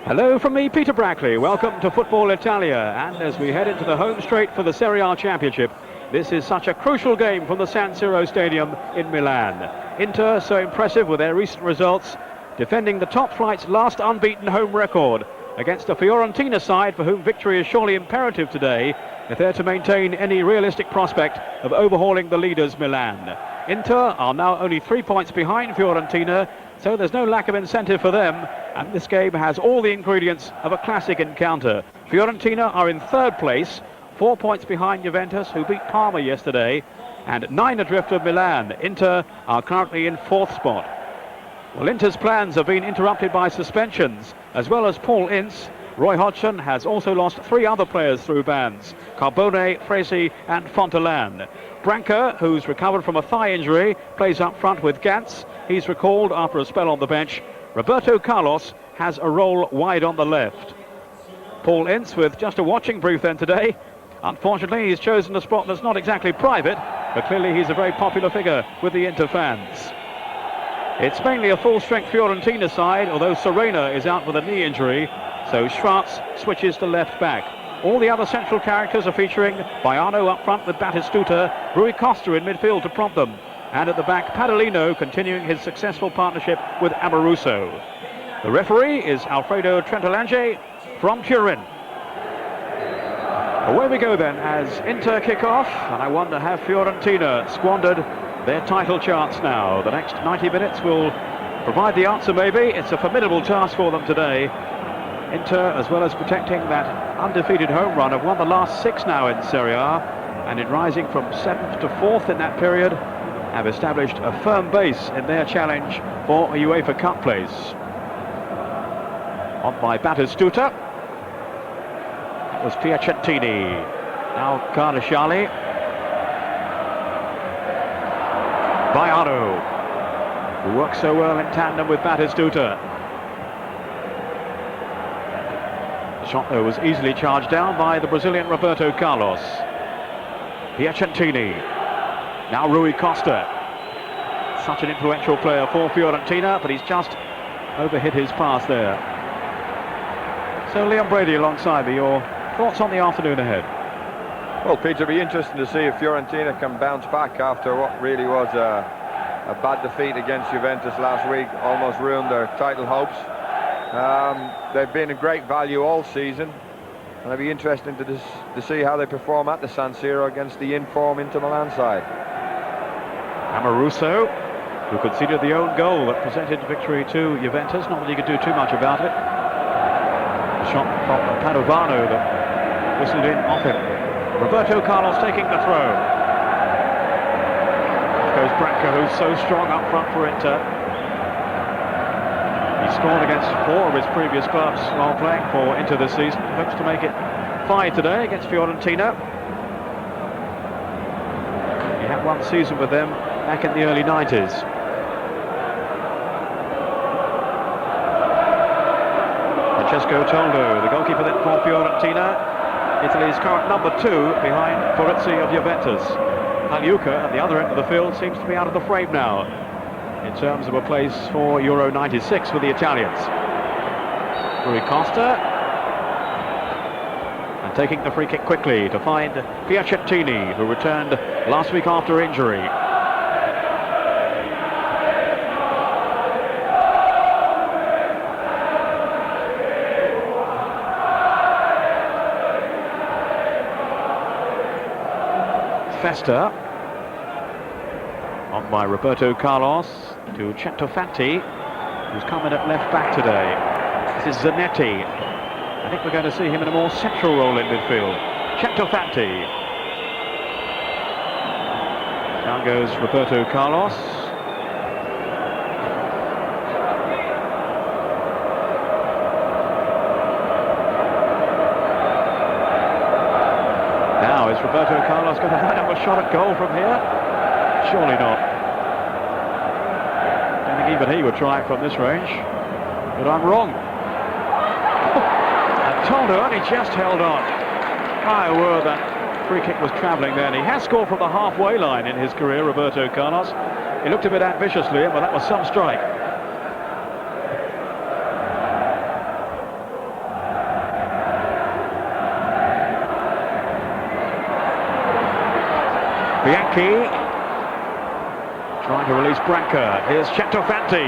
Hello from me, Peter Brackley. Welcome to Football Italia. And as we head into the home straight for the Serie A Championship, this is such a crucial game from the San Siro Stadium in Milan. Inter, so impressive with their recent results, defending the top flight's last unbeaten home record against a Fiorentina side for whom victory is surely imperative today if they're to maintain any realistic prospect of overhauling the leaders Milan. Inter are now only 3 points behind Fiorentina, so there's no lack of incentive for them, and this game has all the ingredients of a classic encounter. Fiorentina are in third place, 4 points behind Juventus, who beat Parma yesterday, and 9 adrift of Milan. Inter are currently in fourth spot. Well, Inter's plans have been interrupted by suspensions, as well as Paul Ince. Roy Hodgson has also lost 3 other players through bans: Carbone, Fresi and Fontelan. Branca, who's recovered from a thigh injury, plays up front with Gantz. He's recalled after a spell on the bench. Roberto Carlos has a role wide on the left. Paul Ince with just a watching brief then today. Unfortunately, he's chosen a spot that's not exactly private, but clearly he's a very popular figure with the Inter fans. It's mainly a full-strength Fiorentina side, although Serena is out with a knee injury, so Schwarz switches to left back. All the other central characters are featuring: Baiano up front with Batistuta, Rui Costa in midfield to prompt them, and at the back Padalino continuing his successful partnership with Amoruso. The referee is Alfredo Trentalange from Turin. Away we go then as Inter kick off, and I wonder, have Fiorentina squandered their title chance now? The next 90 minutes will provide the answer maybe. It's a formidable task for them today. Inter, as well as protecting that undefeated home run, have won the last 6 now in Serie A, and in rising from 7th to 4th in that period, have established a firm base in their challenge for a UEFA Cup place. On by Batistuta. That was Piacentini. Now Cardasciali. Baiano, who works so well in tandem with Batistuta. The shot, though, was easily charged down by the Brazilian Roberto Carlos. Piacentini. Now Rui Costa. Such an influential player for Fiorentina, but he's just overhit his pass there. So Leon Brady alongside me. Your thoughts on the afternoon ahead? Well, Peter, it'll be interesting to see if Fiorentina can bounce back after what really was a bad defeat against Juventus last week. Almost ruined their title hopes. They've been a great value all season, and it'll be interesting to see how they perform at the San Siro against the in-form Inter Milan side. Amoruso, who conceded the own goal that presented victory to Juventus. Not that he could do too much about it. The shot from Padovano that whistled in off him. Roberto Carlos taking the throw. There goes Branca, who's so strong up front for Inter. He scored against 4 of his previous clubs while playing for Inter this season. Hopes to make it 5 today against Fiorentina. He had 1 season with them back in the early 90s. Francesco Toldo, the goalkeeper then for Fiorentina, Italy's current number 2 behind Corizzi of Juventus. Pagliuca at the other end of the field seems to be out of the frame now in terms of a place for Euro 96 for the Italians. Rui Costa, and taking the free kick quickly to find Piacentini, who returned last week after injury. Festa, on by Roberto Carlos to Centofanti, who's come in at left back today. This is Zanetti. I think we're going to see him in a more central role in midfield. Centofanti. Down goes Roberto Carlos. Now, is Roberto Carlos going to line up a shot at goal from here? Surely not. I don't think even he would try it from this range. But I'm wrong. And Toldo only just held on. My word, that free kick was travelling then. He has scored from the halfway line in his career, Roberto Carlos. He looked a bit ambitiously, but that was some strike. Bianchi trying to release Branca. Here's Centofanti.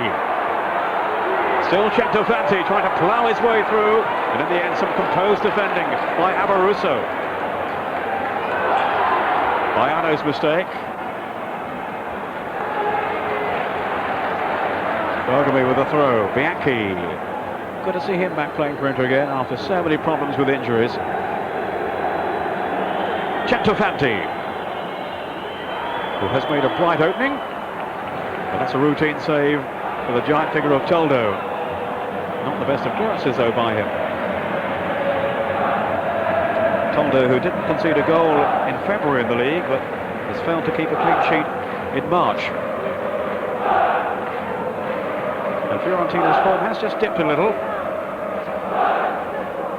Still Centofanti trying to plough his way through, and in the end some composed defending by Amoruso. Baiano's mistake. Bergami with a throw. Bianchi. Good to see him back playing for Inter again after so many problems with injuries. Centofanti, who has made a bright opening, but that's a routine save for the giant figure of Toldo. Not the best of clearances though by him. Toldo, who didn't concede a goal in February in the league, but has failed to keep a clean sheet in March. And Fiorentina's form has just dipped a little.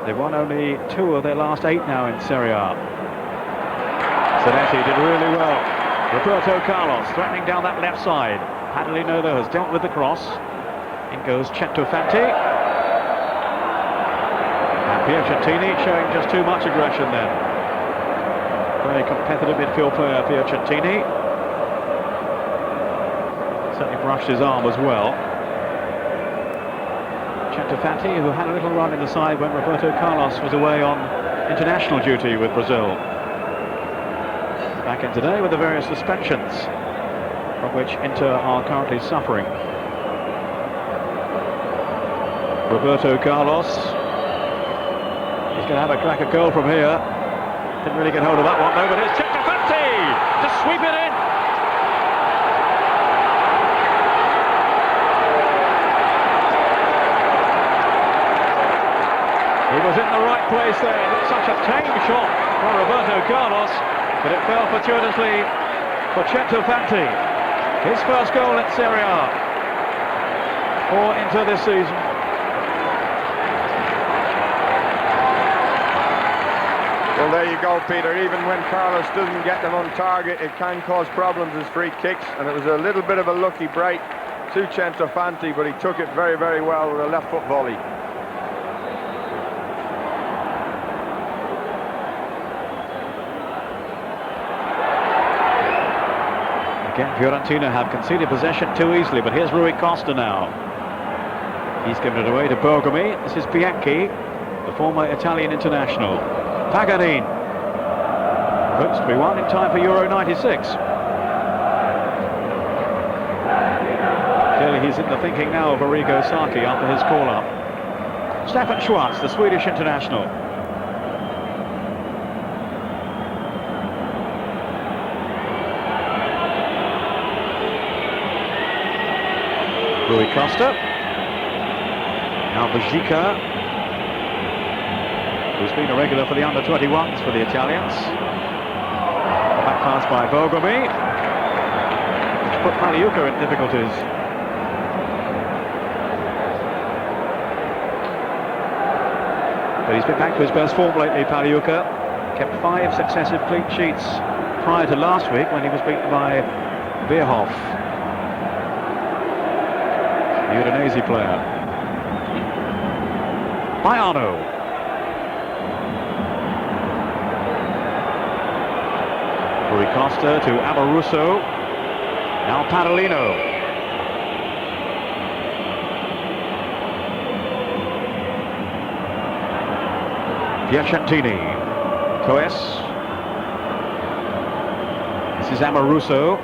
They've won only 2 of their last 8 now in Serie A. Zanetti did really well. Roberto Carlos threatening down that left side. Padalino though has dealt with the cross. In goes Centofanti. And Piacentini showing just too much aggression then. Very competitive midfield player, Piacentini. Certainly brushed his arm as well. Centofanti, who had a little run in the side when Roberto Carlos was away on international duty with Brazil. Back in today with the various suspensions from which Inter are currently suffering. Roberto Carlos, he's going to have a crack at goal from here. Didn't really get hold of that one though, but here's Centofanti to sweep it in. He was in the right place there. It looked such a tame shot from Roberto Carlos, but it fell fortuitously for Centofanti. His first goal in Serie A for Inter this season. Well, there you go, Peter. Even when Carlos doesn't get them on target, it can cause problems as free kicks, and it was a little bit of a lucky break to Centofanti, but he took it very, very well with a left foot volley. Again, Fiorentina have conceded possession too easily, but here's Rui Costa now. He's given it away to Bergami. This is Bianchi, the former Italian international. Paganin hopes to be one in time for Euro 96. Clearly he's in the thinking now of Arrigo Sacchi after his call-up. Stefan Schwarz, the Swedish international. Rui Costa. Now Bajica, who's been a regular for the under-21s for the Italians. Back pass by Bergami, which put Pagliuca in difficulties. But he's been back to his best form lately, Pagliuca. Kept 5 successive clean sheets prior to last week when he was beaten by Bierhoff, the Udinese player. Baiano. Rui Costa to Amoruso. Now Padalino. Piacentini. Coes. This is Amoruso.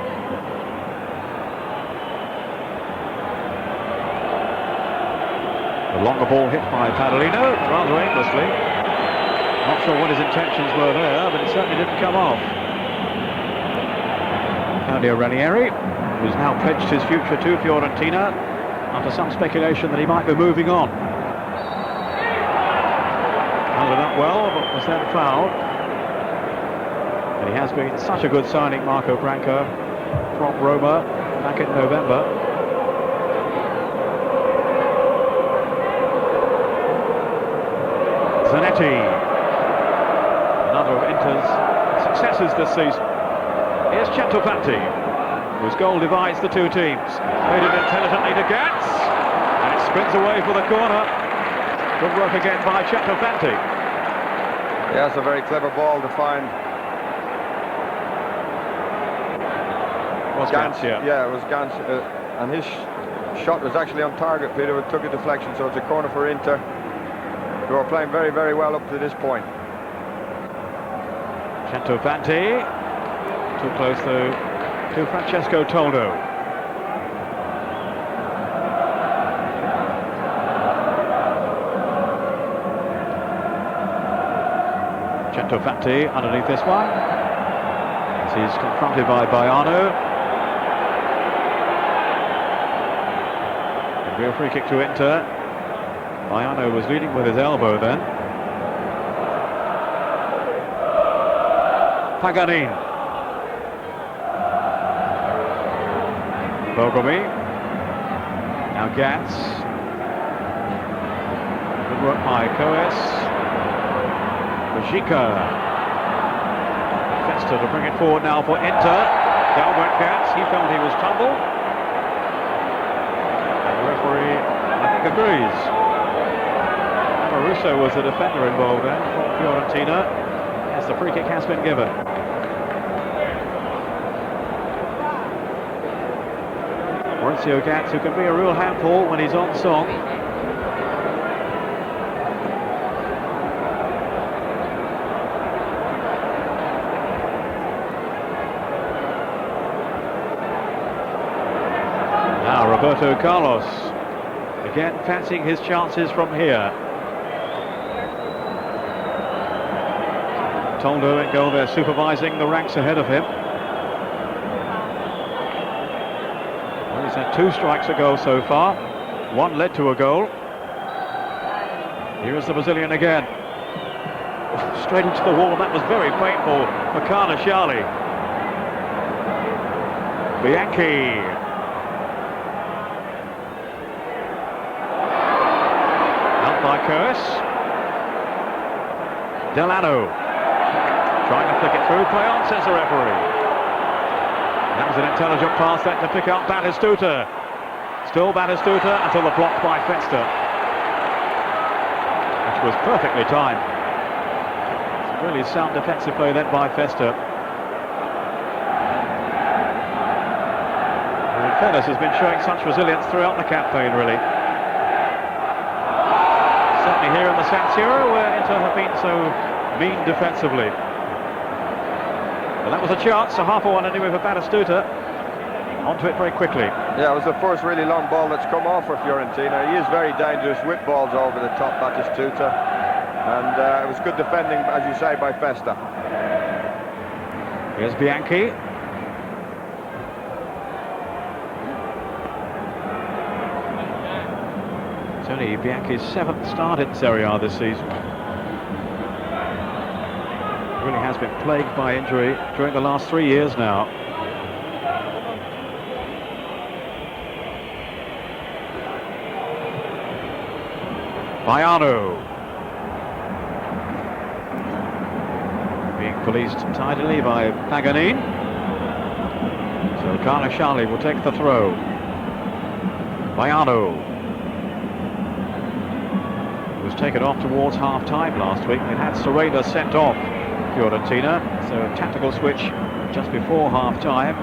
The longer ball hit by Padalino, rather aimlessly. Not sure what his intentions were there, but it certainly didn't come off. Claudio Ranieri, who's now pledged his future to Fiorentina after some speculation that he might be moving on. Held it up well, but was then fouled. And he has been such a good signing, Marco Branca, from Roma back in November. Zanetti, another of Inter's successes this season. Here's Centofanti, whose goal divides the two teams. Played it intelligently to Gats, and it spins away for the corner. Good work again by Centofanti. Yeah, it's a very clever ball to find was Gans, yeah. Yeah, it was Gans, and his shot was actually on target, Peter, but took a deflection, so it's a corner for Inter, who are playing very, very well up to this point. Centofanti, too close though to Francesco Toldo. Centofanti underneath this one, as he's confronted by Baiano. A real free kick to Inter. Baiano was leading with his elbow then. Paganin. Bogomi. Now Gans. Good work by Coes. Bajika. Festa to bring it forward now for Inter. Dalbert Gans, he felt he was tumbled. And the referee, I think, agrees. Russo was the defender involved then for Fiorentina. Yes, the free kick has been given. Mauricio Gans, who can be a real handful when he's on song. Now Roberto Carlos, again fancying his chances from here. Toldo in goal there, supervising the ranks ahead of him. Well, he's had 2 strikes a goal so far. 1 led to a goal. Here is the Brazilian again. Straight into the wall, and that was very painful for Carnashali. Bianchi. Out by Coes. Delano. Trying to flick it through, play on, says the referee. That was an intelligent pass then to pick up Batistuta. Still Batistuta until the block by Festa, which was perfectly timed. It's a really sound defensive play then by Festa. And Fernandes has been showing such resilience throughout the campaign, really. Certainly here in the San Siro, where Inter have been so mean defensively. Well, that was a chance, a half a one anyway for Batistuta. Onto it very quickly. Yeah, it was the first really long ball that's come off for Fiorentina. He is very dangerous with balls over the top, Batistuta. And it was good defending, as you say, by Festa. Here's Bianchi. It's only Bianchi's 7th start in Serie A this season. Really has been plagued by injury during the last 3 years now. Baiano being policed tidily by Paganin. So Carnashali will take the throw. Baiano was taken off towards half-time last week. They had Serena sent off Fiorentina, so a tactical switch just before half-time.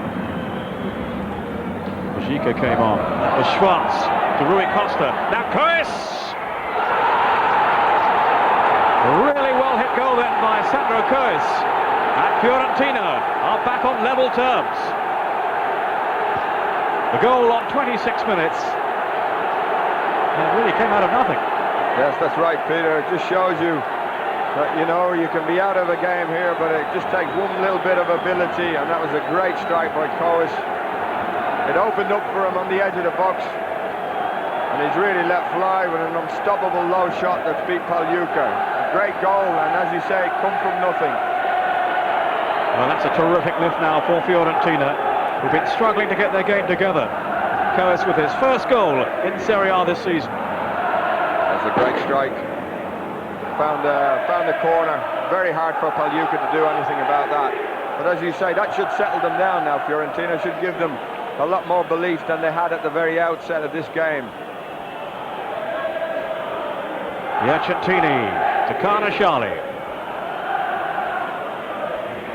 Bajika came on. That was Schwartz to Rui Costa. Now Coes! Really well hit goal then by Sandro Coes. And Fiorentina are back on level terms. The goal on 26 minutes. And it really came out of nothing. Yes, that's right, Peter. It just shows you that, you know, you can be out of a game here, but it just takes one little bit of ability, and that was a great strike by Coes. It opened up for him on the edge of the box, and he's really let fly with an unstoppable low shot that's beat Pagliuca. A great goal, and as you say, come from nothing. Well, that's a terrific lift now for Fiorentina, who've been struggling to get their game together. Coes with his first goal in Serie A this season. That's a great strike. Found the corner. Very hard for Pagliuca to do anything about that. But as you say, that should settle them down now. Fiorentina should give them a lot more belief than they had at the very outset of this game. Piacentini to Carnashali.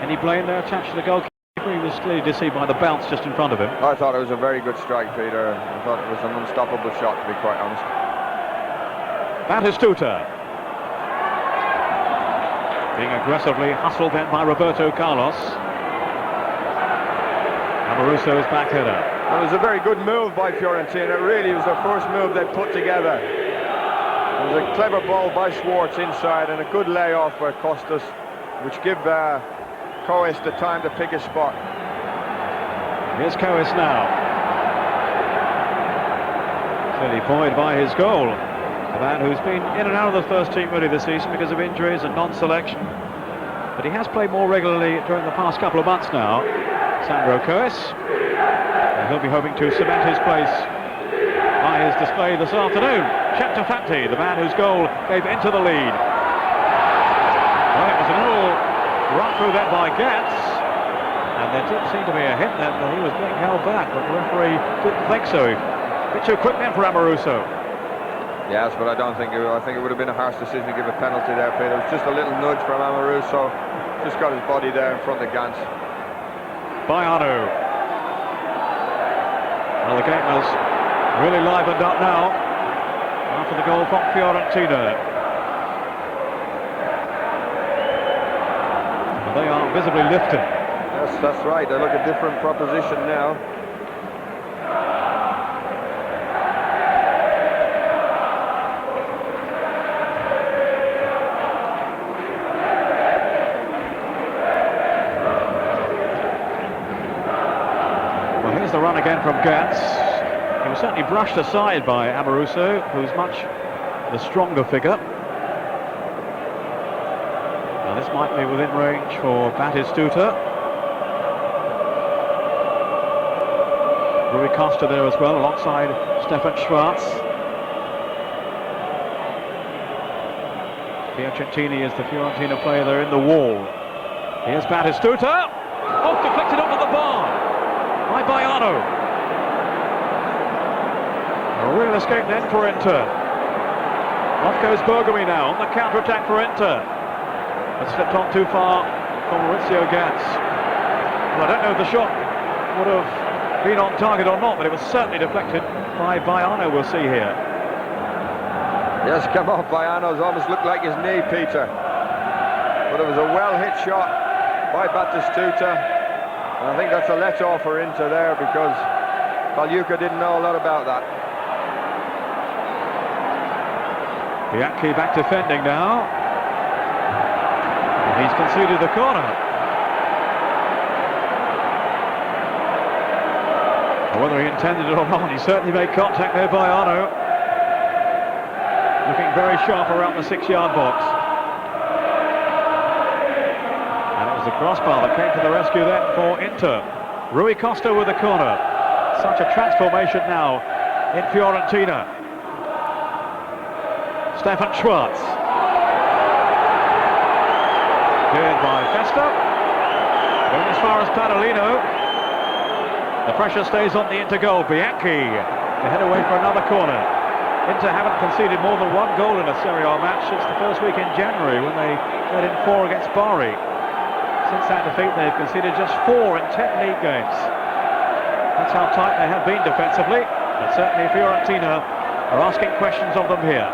Any blame there attached to the goalkeeper? He was clearly deceived by the bounce just in front of him. I thought it was a very good strike, Peter. I thought it was an unstoppable shot, to be quite honest. Batistuta being aggressively hustled then by Roberto Carlos. Amoruso's back header. It was a very good move by Fiorentina. It really was the first move they put together. It was a clever ball by Schwartz inside and a good layoff by Costas, which give Coes the time to pick his spot. Here's Coes now. Clearly buoyed by his goal. A man who's been in and out of the first team really this season because of injuries and non-selection. But he has played more regularly during the past couple of months now. Sandro Coes. And he'll be hoping to cement his place by his display this afternoon. Centofanti, the man whose goal gave Inter the lead. Well, it was a little run through there by Getz. And there did seem to be a hint then that he was being held back, but the referee didn't think so. A bit too quick then for Amoruso. Yes, but I think it would have been a harsh decision to give a penalty there, Peter. It was just a little nudge from Amoruso. Just got his body there in front of Gans. Baiano. Well, the game has really livened up now after the goal from Fiorentina. And they are visibly lifted. Yes, that's right. They look a different proposition now. The run again from Gans. He was certainly brushed aside by Amoruso, who's much the stronger figure. Now this might be within range for Batistuta. Rui Costa there as well, alongside Stefan Schwarz. Piacentini is the Fiorentina player there in the wall. Here's Batistuta. Oh, deflected onto the bar by Baiano. A real escape then for Inter. Off goes Bergami now on the counter-attack for Inter. But slipped on too far from Maurizio Gans. Well, I don't know if the shot would have been on target or not, but it was certainly deflected by Baiano, we'll see here. Yes, come off Baiano's, almost looked like his knee, Peter. But it was a well-hit shot by Batistuta. And I think that's a let-off for Inter there, because Pagliuca didn't know a lot about that. Bianchi back defending now. And he's conceded the corner. Well, whether he intended it or not, he certainly made contact there by Arno. Looking very sharp around the 6-yard box. The crossbar that came to the rescue then for Inter. Rui Costa with the corner. Such a transformation now in Fiorentina. Stefan Schwarz. Cleared by Festa. Going as far as Padalino. The pressure stays on the Inter goal. Bianchi to head away for another corner. Inter haven't conceded more than one goal in a Serie A match since the first week in January when they led in 4 against Bari. Since that defeat, they've conceded just 4 in 10 league games. That's how tight they have been defensively, but certainly Fiorentina are asking questions of them here.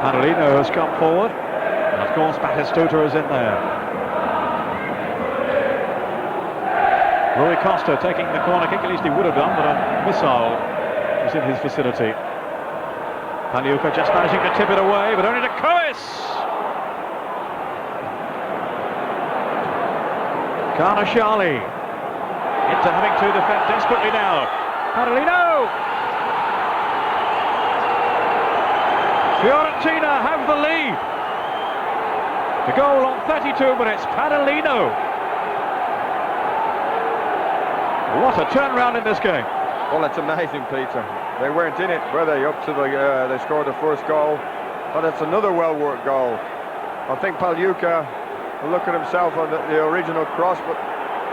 Padalino has come forward, and of course Batistuta is in there. Rui Costa taking the corner kick, at least he would have done, but a missile was in his vicinity. Pagliuca just managing to tip it away, but only to Coes! Carnasciali into having to defend desperately now. Padalino! Fiorentina have the lead. The goal on 32 minutes, Padalino. What a turnaround in this game. Well, it's amazing, Peter. They weren't in it, were they? Up to they scored the first goal. But it's another well-worked goal. I think Pagliuca will look at himself on the original cross, but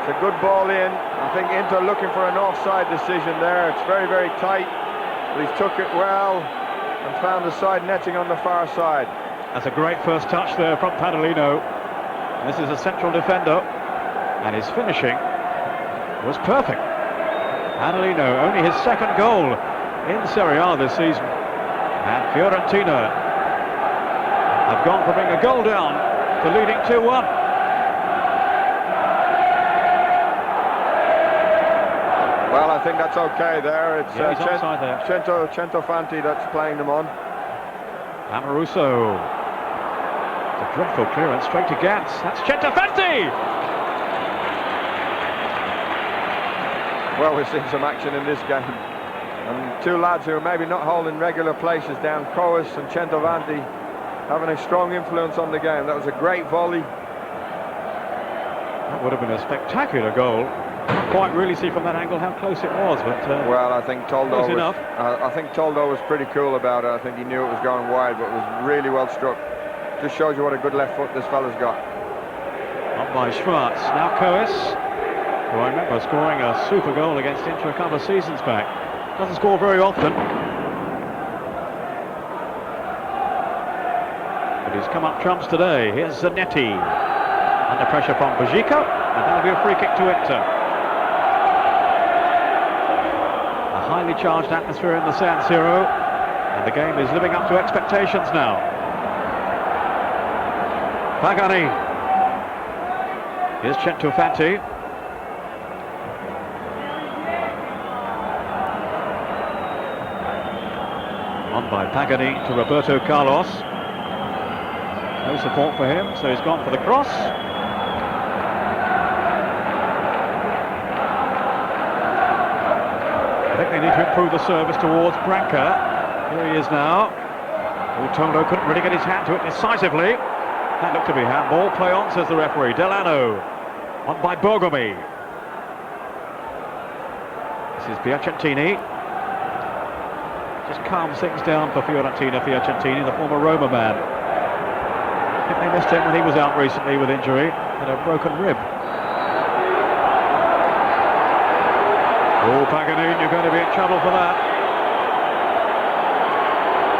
it's a good ball in. I think Inter looking for an offside decision there. It's very, very tight. But he's took it well and found the side netting on the far side. That's a great first touch there from Padalino. This is a central defender, and his finishing was perfect. Padalino, only his second goal in Serie A this season. And Fiorentina have gone from being a goal down to leading 2-1. Well, I think that's okay there. It's Yeah, he's offside there. Centofanti that's playing them on. Amoruso. It's a dreadful clearance straight to Gantz. That's Centofanti! Well, we've seen some action in this game. And two lads who are maybe not holding regular places down, Coas and Centofanti, having a strong influence on the game. That was a great volley. That would have been a spectacular goal. Can't quite really see from that angle how close it was, but well, I think Toldo close enough. I think Toldo was pretty cool about it. I think he knew it was going wide, but it was really well struck. Just shows you what a good left foot this fella's got. Up by Schwarz. Now Coas, who I remember scoring a super goal against Inter a couple of seasons back. Doesn't score very often, but he's come up trumps today. Here's Zanetti under pressure from Bajika, and that'll be a free kick to Inter. A highly charged atmosphere in the San Siro, and the game is living up to expectations now. Pagani. Here's Centofanti. On by Pagani to Roberto Carlos. No support for him, so he's gone for the cross. I think they need to improve the service towards Branca. Here he is now. Toldo couldn't really get his hand to it decisively. That looked to be handball. Play on, says the referee. Delano. On by Bogomi. This is Piacentini. Just calms things down for Fiorentina. Piacentini, the former Roma man. I think they missed him when he was out recently with injury. Had a broken rib. Oh, Paganini, you're going to be in trouble for that.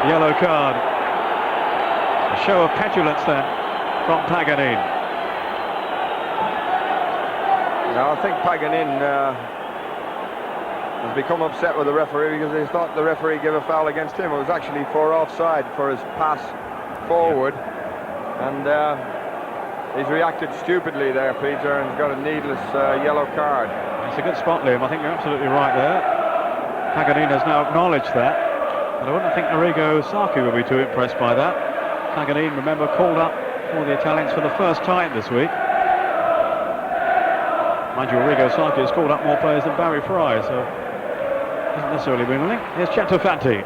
Yellow card. A show of petulance then from Paganin. Now, I think Paganin has become upset with the referee because he thought the referee gave a foul against him. It was actually for offside for his pass forward. And he's reacted stupidly there, Peter, and he's got a needless yellow card. It's a good spot, Liam. I think you're absolutely right there. Paganin has now acknowledged that. But I wouldn't think Arrigo Sacchi will be too impressed by that. Paganin, remember, called up for the Italians for the first time this week. Mind you, Arrigo Sacchi has called up more players than Barry Fry, so doesn't necessarily mean anything. Here's Centofanti.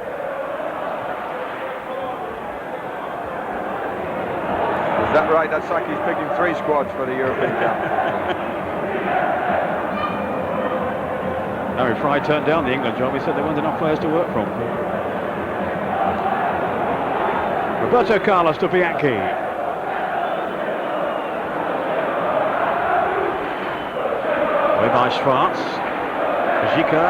Is that right? That Sacchi's picking 3 squads for the European Cup. Barry Fry turned down the England job. He said there weren't enough players to work from. Roberto Carlos to Bianchi. Away by Schwarz. Bajika.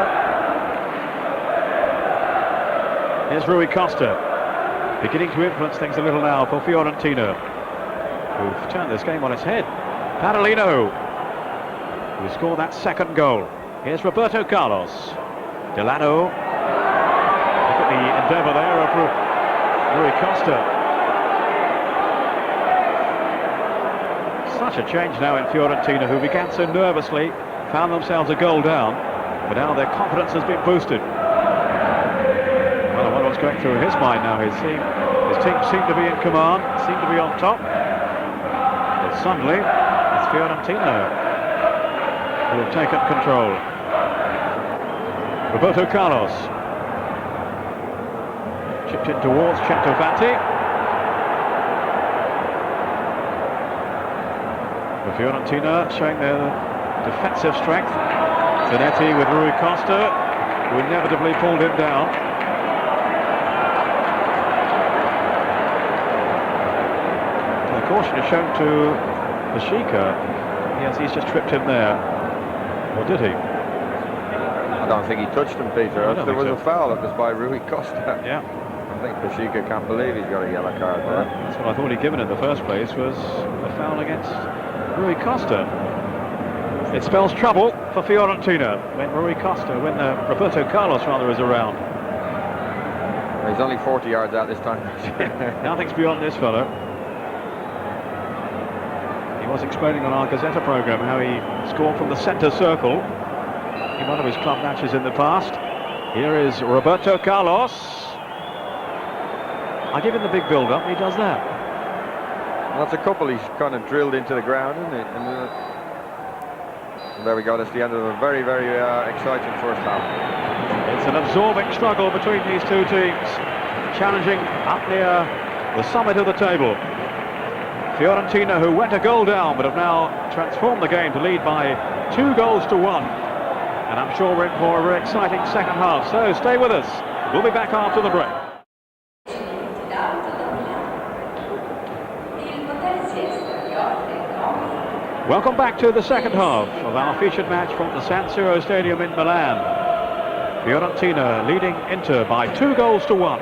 Here's Rui Costa. Beginning to influence things a little now for Fiorentina, who've turned this game on its head. Padalino, who scored that second goal. Here's Roberto Carlos. Delano. Look at the endeavour there of Rui Costa. Such a change now in Fiorentina, who began so nervously, found themselves a goal down, but now their confidence has been boosted. Well, I wonder what's going through his mind now. His team seemed to be in command, seemed to be on top. But suddenly, it's Fiorentina who have taken control. Roberto Carlos. Chipped in towards Centofanti. Fiorentina showing their defensive strength. Zanetti with Rui Costa, who inevitably pulled him down. The caution is shown to Bajika. Yes, he's just tripped him there. Or did he? I don't think he touched him, Peter. There was a foul. It was by Rui Costa. Yeah. I think Bashika can't believe he's got a yellow card there. That's what I thought he'd given in the first place, was a foul against Rui Costa. It spells trouble for Fiorentina when Roberto Carlos rather is around. He's only 40 yards out this time. Nothing's beyond this fella. He was explaining on our Gazzetta programme how he scored from the centre circle in one of his club matches in the past. Here is Roberto Carlos. I give him the big build-up, he does that. Well, that's a couple he's kind of drilled into the ground, isn't it? And there we go, that's the end of a very, very exciting first half. It's an absorbing struggle between these two teams, challenging up near the summit of the table. Fiorentina, who went a goal down, but have now transformed the game to lead by 2-1. And I'm sure we're in for a very exciting second half, so stay with us. We'll be back after the break. Welcome back to the second half of our featured match from the San Siro Stadium in Milan. Fiorentina leading Inter by 2-1.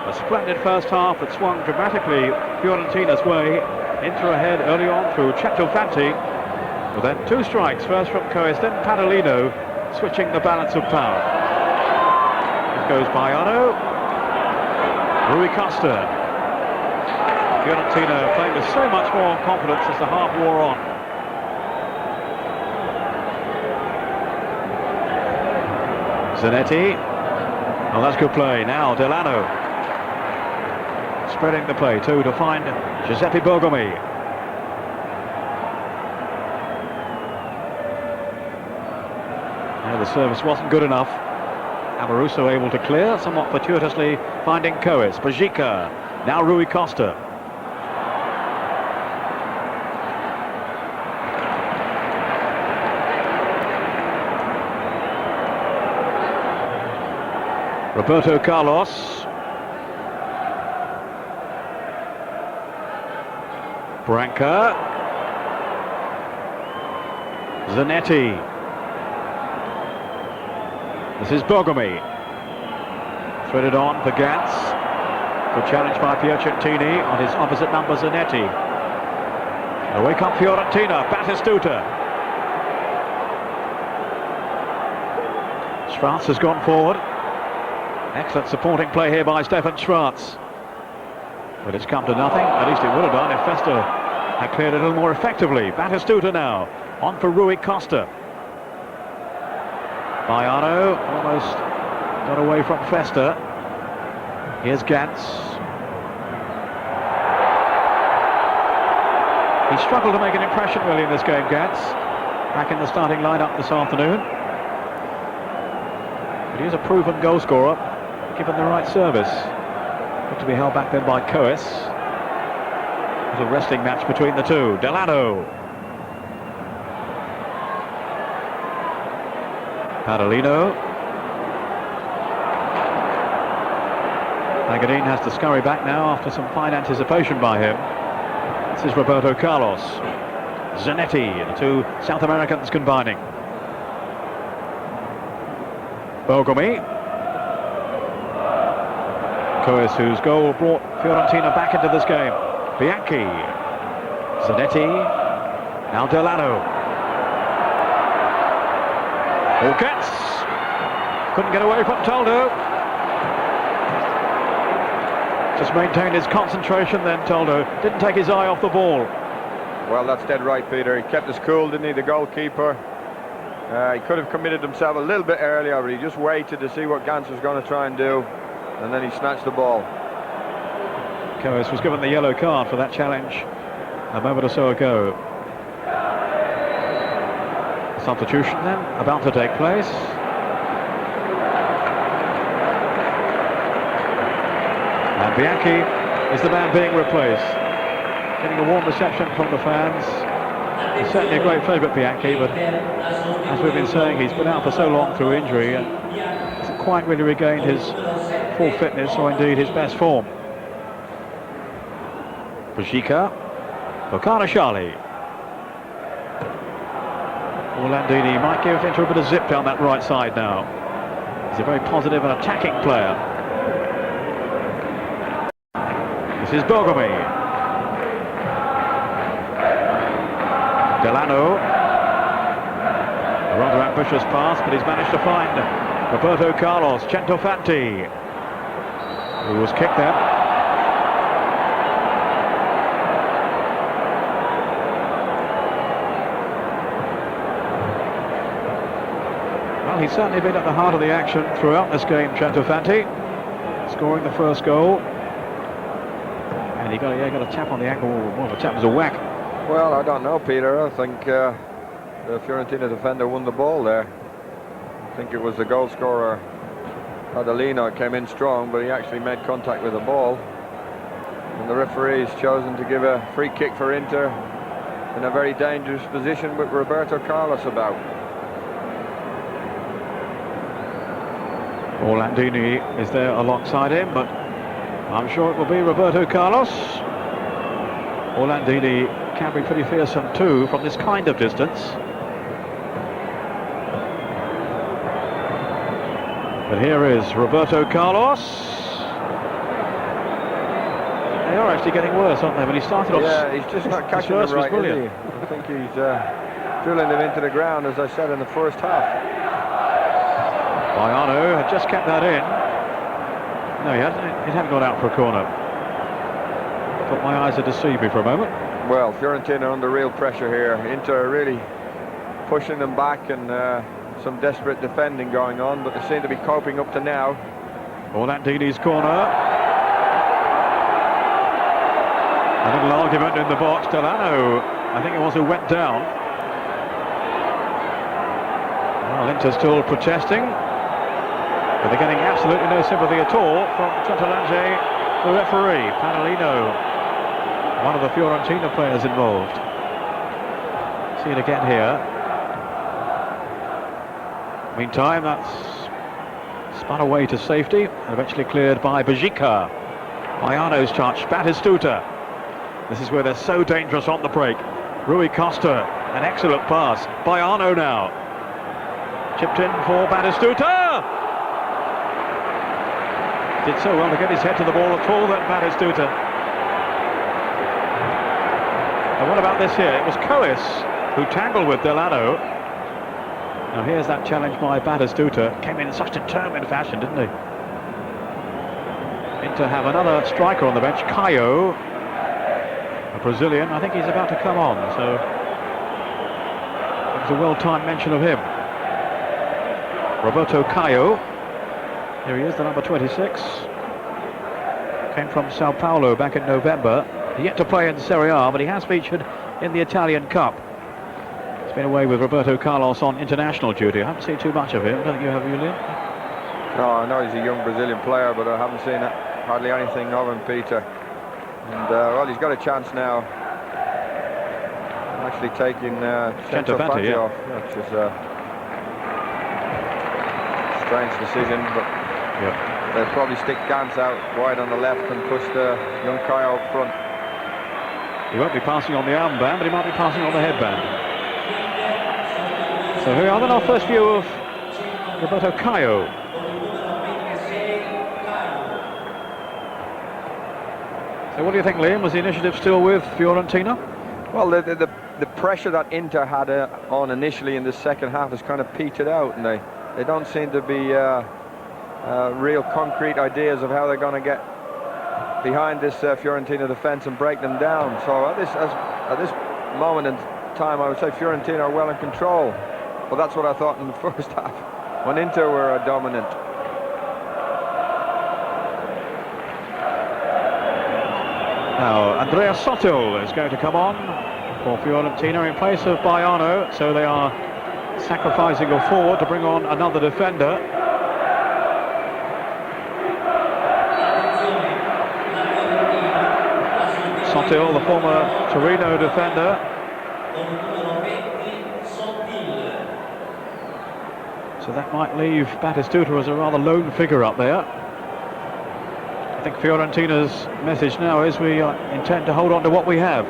A splendid first half that swung dramatically Fiorentina's way. Inter ahead early on through Centofanti. But then two strikes, first from Coes, then Padalino, switching the balance of power. It goes Baiano. Rui Costa. Fiorentina playing with so much more confidence as the half wore on. Zanetti. Oh, that's good play. Now Delano. Spreading the play too to find Giuseppe Bergomi. Yeah, the service wasn't good enough. Amoruso able to clear, somewhat fortuitously finding Coes. Bajika. Now Rui Costa. Roberto Carlos. Branca. Zanetti. This is Bergomi. Threaded on for Gantz. Good challenge by Piacentini on his opposite number, Zanetti. Away come Fiorentina, Batistuta. Schwarz has gone forward. Excellent supporting play here by Stefan Schwarz. But it's come to nothing. At least it would have done if Festa had cleared it a little more effectively. Batistuta now. On for Rui Costa. Baiano almost got away from Festa. Here's Gantz. He struggled to make an impression really in this game, Gantz. Back in the starting lineup this afternoon. But he is a proven goal scorer, given the right service. Good to be held back then by Coes. It was a wrestling match between the two. Delano. Padalino. Pagadin has to scurry back now after some fine anticipation by him. This is Roberto Carlos. Zanetti, the two South Americans combining. Bergomi. Coes, whose goal brought Fiorentina back into this game. Bianchi. Zanetti. Now Delano. Gantz. Couldn't get away from Toldo. Just maintained his concentration then, Toldo. Didn't take his eye off the ball. Well, that's dead right, Peter. He kept his cool, didn't he, the goalkeeper? He could have committed himself a little bit earlier, but he just waited to see what Gantz was going to try and do. And then he snatched the ball. Coes was given the yellow card for that challenge a moment or so ago. Substitution then about to take place. And Bianchi is the man being replaced. Getting a warm reception from the fans. He's certainly a great favourite, Bianchi, but as we've been saying, he's been out for so long through injury and hasn't quite really regained his full fitness or indeed his best form. Bajika. Bokana Shali. Orlandini might give Inter a bit of zip down that right side now. He's a very positive and attacking player. This is Bogomi. Delano. A rather ambitious pass, but he's managed to find Roberto Carlos. Centofanti, who was kicked there. Well, he's certainly been at the heart of the action throughout this game, Centofanti, scoring the first goal. And he got a tap on the ankle. More of a tap was a whack. Well, I don't know, Peter. I think the Fiorentina defender won the ball there. I think it was the goal scorer, Adelino, came in strong, but he actually made contact with the ball. And the referee's chosen to give a free kick for Inter in a very dangerous position with Roberto Carlos about. Orlandini is there alongside him, but I'm sure it will be Roberto Carlos. Orlandini can be pretty fearsome too from this kind of distance. But here is Roberto Carlos. They are actually getting worse, aren't they? When he started off, yeah, he's just not catching them right, is he? I think he's drilling them into the ground, as I said, in the first half. Baiano had just kept that in. No, he hadn't gone out for a corner. But my eyes had deceived me for a moment. Well, Fiorentina under real pressure here. Inter really pushing them back, and some desperate defending going on, but they seem to be coping up to now. Orlandini's corner. A little argument in the box. Delano, I think it was, who went down. Well, Inter still protesting, but they're getting absolutely no sympathy at all from Centofanti, the referee. Panalino, one of the Fiorentina players involved. See it again here. Meantime, that's spun away to safety, and eventually cleared by Bajika. Baiano's touch, Batistuta. This is where they're so dangerous on the break. Rui Costa, an excellent pass. Baiano now. Chipped in for Batistuta. Did so well to get his head to the ball at all, that Batistuta. And what about this here? It was Cois who tangled with Delano. Now here's that challenge by Batistuta. Came in such determined fashion, didn't he? Inter have another striker on the bench, Caio, a Brazilian. I think he's about to come on, so it was a well-timed mention of him. Roberto Caio. Here he is, the number 26. Came from Sao Paulo back in November. Yet to play in Serie A, but he has featured in the Italian Cup. He's been away with Roberto Carlos on international duty. I haven't seen too much of him. I don't think you have, Julian? No, I know he's a young Brazilian player, but I haven't seen hardly anything of him, Peter. And, well, he's got a chance now. Actually taking Centofanti off, which is a strange decision, but they'll probably stick Gantz out wide on the left and push the young Caio up front. He won't be passing on the armband, but he might be passing on the headband. So here we are then, our first view of Roberto Caio. So what do you think, Liam? Was the initiative still with Fiorentina? Well, the pressure that Inter had on initially in the second half has kind of petered out, and they don't seem to be real concrete ideas of how they're going to get behind this Fiorentina defence and break them down. So at this moment in time, I would say Fiorentina are well in control. Well, that's what I thought in the first half, when Inter were dominant. Now, Andrea Sottil is going to come on for Fiorentina in place of Baiano, so they are sacrificing a forward to bring on another defender. Sottil, the former Torino defender. So that might leave Batistuta as a rather lone figure up there. I think Fiorentina's message now is we intend to hold on to what we have.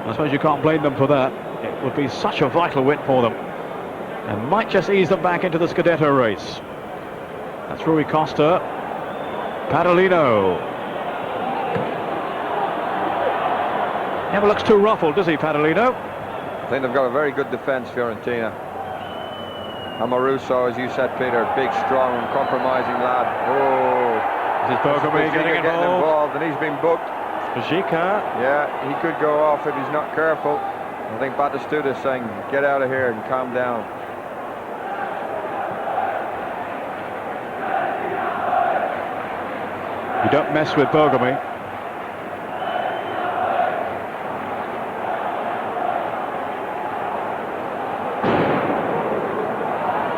I suppose you can't blame them for that. It would be such a vital win for them and might just ease them back into the Scudetto race. That's Rui Costa. Padalino. Never looks too ruffled, does he, Padalino? I think they've got a very good defence, Fiorentina. Amoruso, as you said, Peter, big, strong, uncompromising lad. Oh, this is Bergamy getting involved. And he's been booked. Bajika. Yeah, he could go off if he's not careful. I think Batistuta is saying, get out of here and calm down. You don't mess with Bergamy.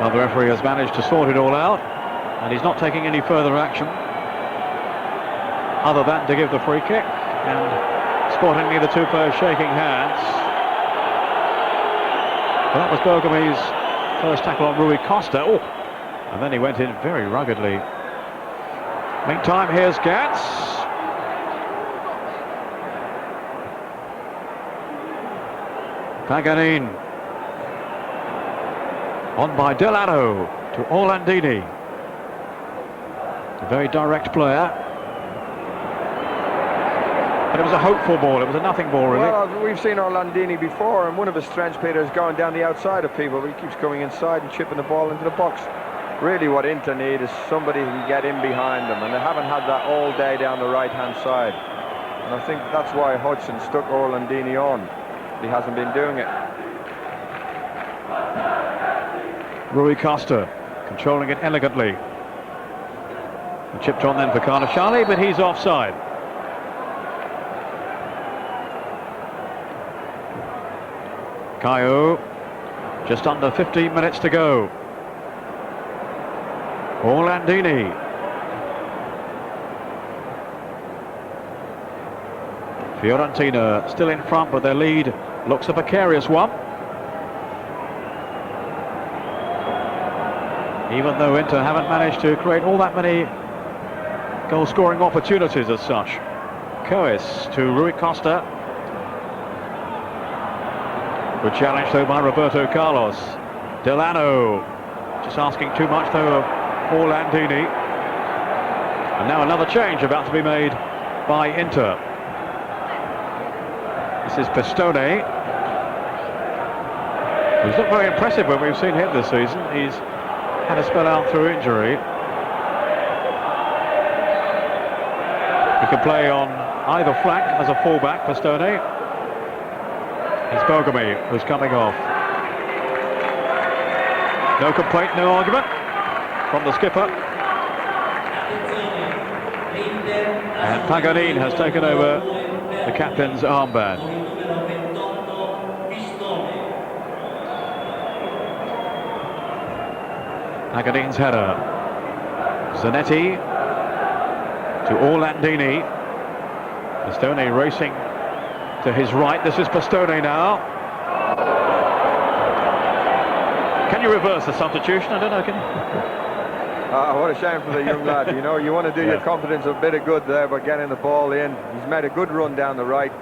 Well, the referee has managed to sort it all out, and he's not taking any further action other than to give the free kick. And sportingly, the two players shaking hands. Well, that was Bergamy's first tackle on Rui Costa. Oh, and then he went in very ruggedly. Meantime, here's Gats. Paganin. On by Delano to Orlandini. A very direct player. But it was a hopeful ball, it was a nothing ball, really. Well, we've seen Orlandini before, and one of his strengths, Peter, is going down the outside of people, but he keeps coming inside and chipping the ball into the box. Really what Inter need is somebody who can get in behind them, and they haven't had that all day down the right-hand side. And I think that's why Hodgson stuck Orlandini on. He hasn't been doing it. Rui Costa controlling it elegantly. And chipped on then for Carnashali, but he's offside. Caio, just under 15 minutes to go. Orlandini. Fiorentina still in front, but their lead looks a precarious one. Even though Inter haven't managed to create all that many goal-scoring opportunities as such. Coes to Rui Costa. Good challenge though by Roberto Carlos. Delano just asking too much though of Orlandini. And now another change about to be made by Inter. This is Pistone. He's not very impressive when we've seen him this season. He's had a spell out through injury. He can play on either flank as a fullback, Pistone. It's Bergamy who's coming off. No complaint, no argument from the skipper. And Paganin has taken over the captain's armband. Paganin's header. Zanetti to Orlandini. Pistone racing to his right. This is Pistone now. Can you reverse the substitution? I don't know, can you? What a shame for the young lad. You know, you want to do your confidence a bit of good there by getting the ball in. He's made a good run down the right.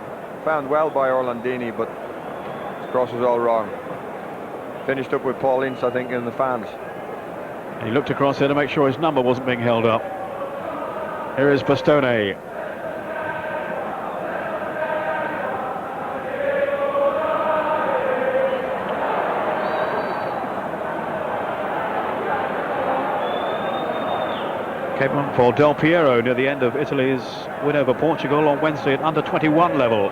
Found well by Orlandini, but his cross was all wrong. Finished up with Paul Ince, I think, in the fans. And he looked across here to make sure his number wasn't being held up. Here is Pistone. Came on for Del Piero near the end of Italy's win over Portugal on Wednesday at under 21 level.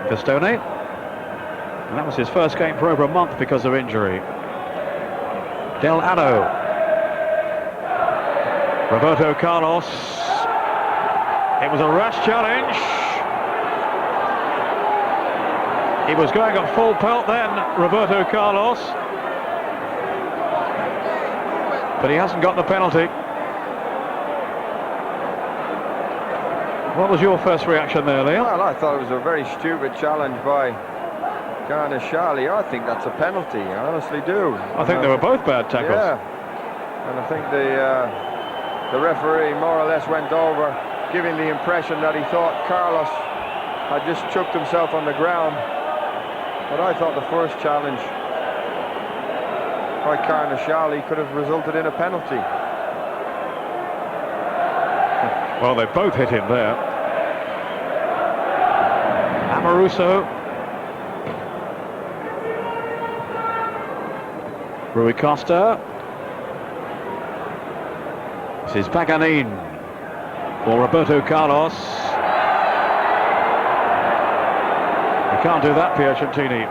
Pistone. And that was his first game for over a month because of injury. Delano. Roberto Carlos. It was a rash challenge. He was going at full pelt then, Roberto Carlos. But he hasn't got the penalty. What was your first reaction there, Liam? Well, I thought it was a very stupid challenge by Carnashali. I think that's a penalty, I honestly do. I think they were both bad tackles. Yeah, and I think the referee more or less went over, giving the impression that he thought Carlos had just chucked himself on the ground. But I thought the first challenge by Carnashali could have resulted in a penalty. Well, they both hit him there. Amoruso. Rui Costa. This is Paganin for Roberto Carlos. He can't do that, Piacentini.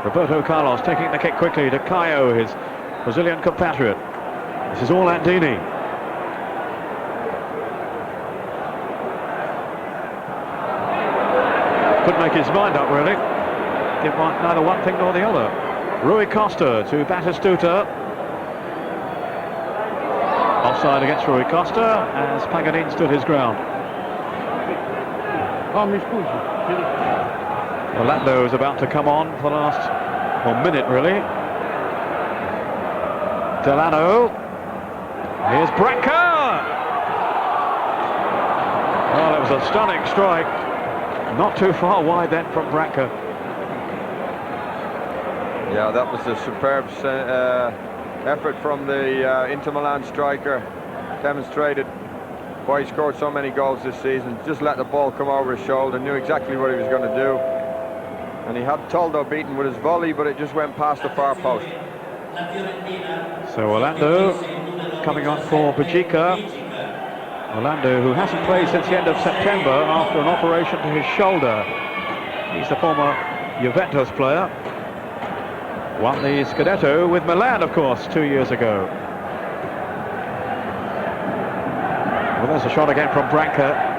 Roberto Carlos taking the kick quickly to Caio, his Brazilian compatriot. This is all Landini. Couldn't make his mind up, really. Didn't want neither one thing nor the other. Rui Costa to Batistuta. Offside against Rui Costa as Paganin stood his ground. Orlando is about to come on for the last minute, really. Delano. Here's Branca. Well, it was a stunning strike. Not too far wide then from Branca. Yeah, that was a superb effort from the Inter Milan striker. Demonstrated why he scored so many goals this season. Just let the ball come over his shoulder, knew exactly what he was going to do. And he had Toldo beaten with his volley, but it just went past the far post. So Orlando coming on for Bajica. Orlando, who hasn't played since the end of September after an operation to his shoulder. He's the former Juventus player. Won the Scudetto with Milan, of course, 2 years ago. Well, there's a shot again from Branca.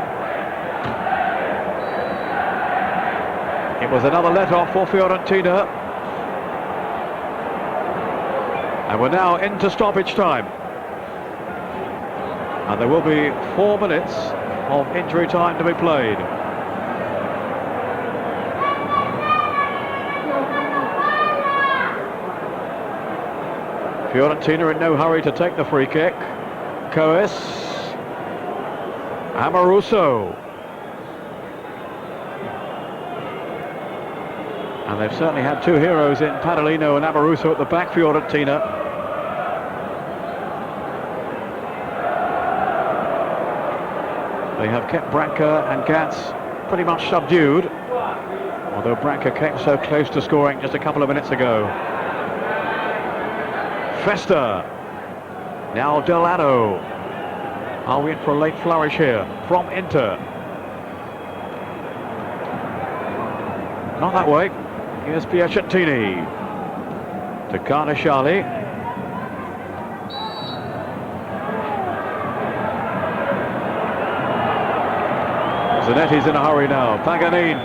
It was another let-off for Fiorentina. And we're now into stoppage time. And there will be 4 minutes of injury time to be played. Fiorentina in no hurry to take the free kick. Coes. Amoruso. And they've certainly had 2 heroes in Padalino and Amoruso at the back, Fiorentina. They have kept Branca and Gantz pretty much subdued, although Branca came so close to scoring just a couple of minutes ago. Festa. Now Delano. Are we in for a late flourish here from Inter? Not that way. Here's Piacentini to Carnashali. Zanetti's in a hurry now. Paganin.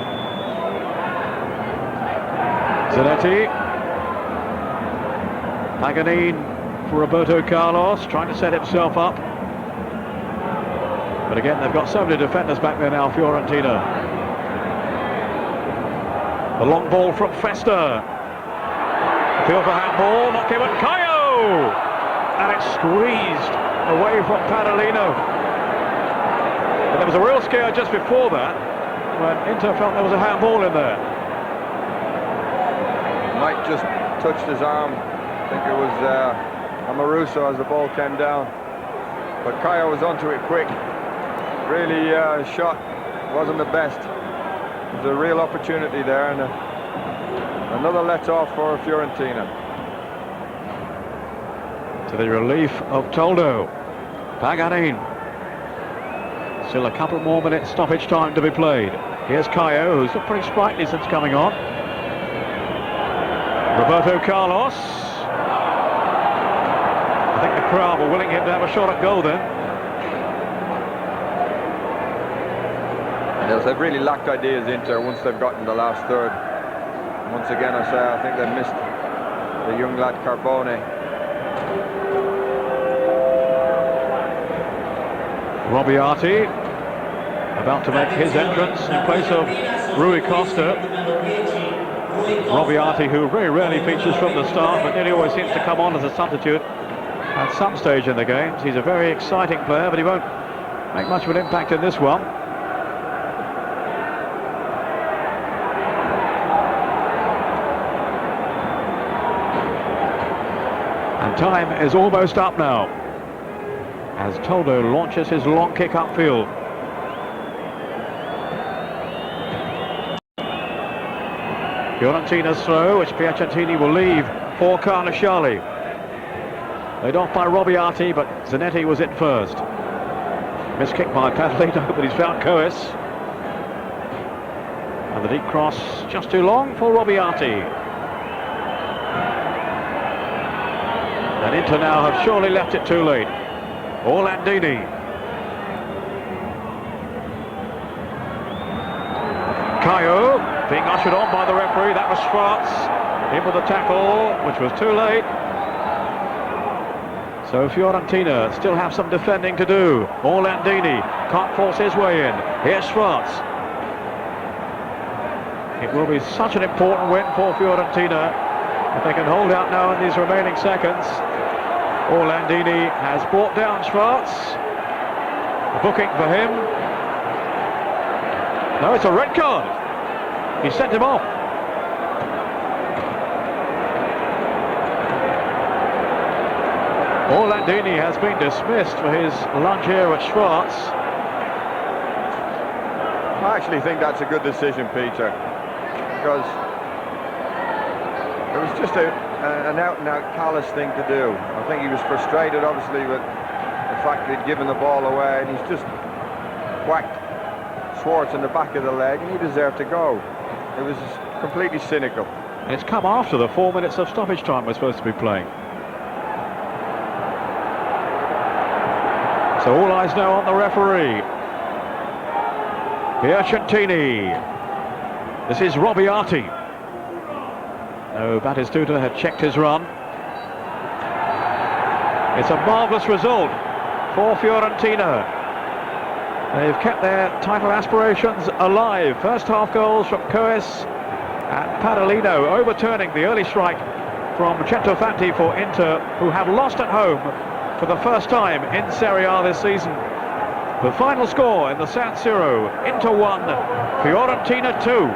Zanetti. Paganin for Roberto Carlos, trying to set himself up. But again, they've got so many defenders back there now, Fiorentina. The long ball from Festa. Field for handball, not given. Caio! And it's squeezed away from Padalino. But there was a real scare just before that, when Inter felt there was a handball in there. Mike just touched his arm. I think it was Amoruso as the ball came down. But Caio was onto it quick. Really, shot wasn't the best. There's a real opportunity there, and another let-off for Fiorentina. To the relief of Toldo. Paganin. Still a couple more minutes stoppage time to be played. Here's Caio, who's looked pretty sprightly since coming on. Roberto Carlos. I think the crowd were willing him to have a shot at goal then. They've really lacked ideas, Inter, once they've gotten the last third. Once again, I think they've missed the young lad Carbone. Robiati about to make his entrance in place of Rui Costa. Robiati, who very rarely features from the start, but nearly always seems to come on as a substitute at some stage in the games. He's a very exciting player, but he won't make much of an impact in this one. Time is almost up now, as Toldo launches his long kick upfield. Fiorentina's throw, which Piacentini will leave for Carnasciali. Laid off by Robiati, but Zanetti was it first. Missed kick by Padalino, but he's found Coes. And the deep cross just too long for Robiati. And Inter now have surely left it too late. Orlandini. Caio being ushered on by the referee. That was Schwarz in with the tackle, which was too late. So Fiorentina still have some defending to do. Orlandini can't force his way in. Here's Schwarz. It will be such an important win for Fiorentina if they can hold out now in these remaining seconds. Orlandini has brought down Schwarz. A booking for him. No, it's a red card. He sent him off. Orlandini has been dismissed for his lunge here at Schwarz. I actually think that's a good decision, Peter, because it was just an out-and-out callous thing to do. I think he was frustrated, obviously, with the fact that he'd given the ball away, and he's just whacked Schwarz in the back of the leg, and he deserved to go. It was completely cynical. And it's come after the 4 minutes of stoppage time we're supposed to be playing. So all eyes now on the referee. Piacentini. This is Robiati. No, Batistuta had checked his run. It's a marvellous result for Fiorentina. They've kept their title aspirations alive. First half goals from Coes and Padalino, overturning the early strike from Centofanti for Inter, who have lost at home for the first time in Serie A this season. The final score in the San Siro: Inter 1, Fiorentina 2.